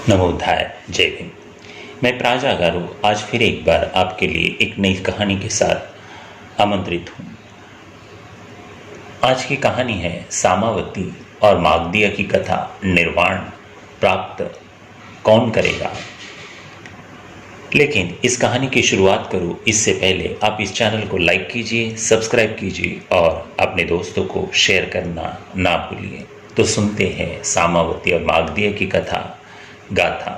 नमोधाय जय भीम। मैं प्राजा गारू आज फिर एक बार आपके लिए एक नई कहानी के साथ आमंत्रित हूँ। आज की कहानी है सामावती और मागधीय की कथा। निर्वाण प्राप्त कौन करेगा। लेकिन इस कहानी की शुरुआत करूँ इससे पहले आप इस चैनल को लाइक कीजिए, सब्सक्राइब कीजिए और अपने दोस्तों को शेयर करना ना भूलिए। तो सुनते हैं सामावती और मागधीय की कथा गाथा।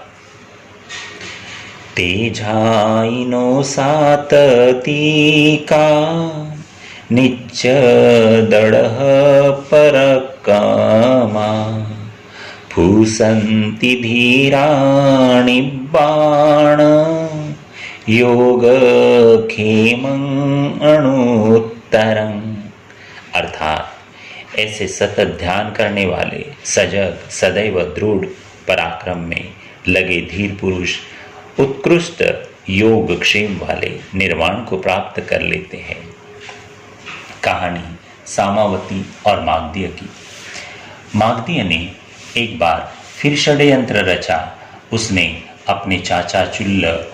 तेजाइनो सातती का निच्च दड़ह परकामा फूसन्ति धीराणि बाण योग खेमं अणुत्तरं। अर्थात ऐसे सतत ध्यान करने वाले सजग सदैव दृढ़ पराक्रम में लगे धीर पुरुष उत्कृष्ट योग क्षेम वाले निर्वाण को प्राप्त कर लेते हैं। कहानी सामावती और मागधीय की। मागधीय ने एक बार फिर षड्यंत्र रचा। उसने अपने चाचा चुल्ल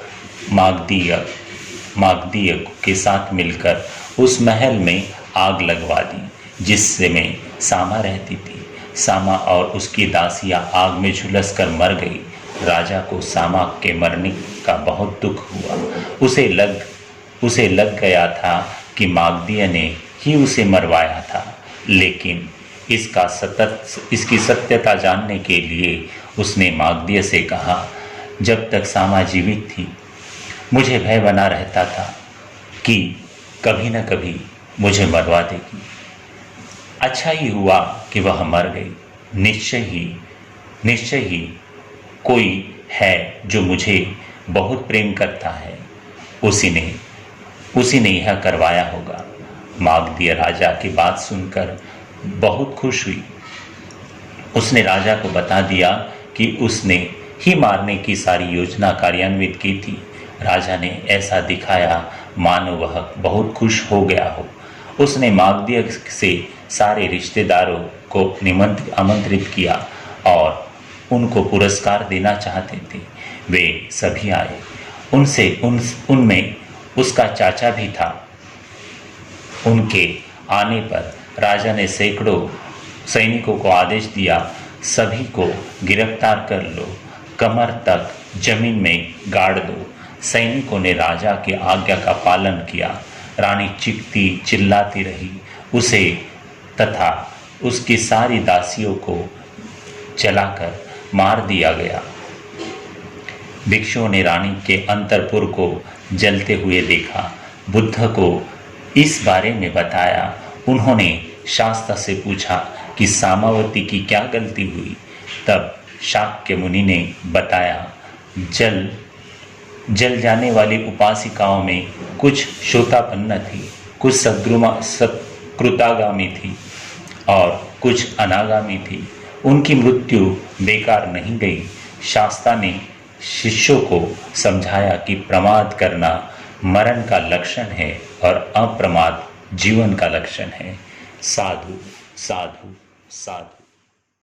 मागधीय के साथ मिलकर उस महल में आग लगवा दी जिसमें सामा रहती थी। सामा और उसकी दासियां आग में झुलसकर मर गई। राजा को सामा के मरने का बहुत दुख हुआ। उसे लग गया था कि मागधीय ने ही उसे मरवाया था। लेकिन इसकी सत्यता जानने के लिए उसने मागधीय से कहा, जब तक सामा जीवित थी मुझे भय बना रहता था कि कभी न कभी मुझे मरवा देगी। अच्छा ही हुआ कि वह मर गई। निश्चय ही कोई है जो मुझे बहुत प्रेम करता है। उसी ने यह करवाया होगा। मागधीय राजा की बात सुनकर बहुत खुश हुई। उसने राजा को बता दिया कि उसने ही मारने की सारी योजना कार्यान्वित की थी। राजा ने ऐसा दिखाया मानो वह बहुत खुश हो गया हो। उसने मागधीय से सारे रिश्तेदारों को आमंत्रित किया और उनको पुरस्कार देना चाहते थे। वे सभी आए। उनमें उसका चाचा भी था। उनके आने पर राजा ने सैकड़ों सैनिकों को आदेश दिया, सभी को गिरफ्तार कर लो, कमर तक जमीन में गाड़ दो। सैनिकों ने राजा की आज्ञा का पालन किया। रानी चीखती चिल्लाती रही। उसे तथा उसकी सारी दासियों को जलाकर मार दिया गया। भिक्षुओं ने रानी के अंतरपुर को जलते हुए देखा। बुद्ध को इस बारे में बताया। उन्होंने शास्त्र से पूछा कि सामावती की क्या गलती हुई। तब शाक्य मुनि ने बताया, जल जाने वाली उपासिकाओं में कुछ श्रोतापन्न थी, कुछ सत्कृतागामी थी और कुछ अनागामी थी। उनकी मृत्यु बेकार नहीं गई। शास्त्रा ने शिष्यों को समझाया कि प्रमाद करना मरण का लक्षण है और अप्रमाद जीवन का लक्षण है। साधु साधु साधु।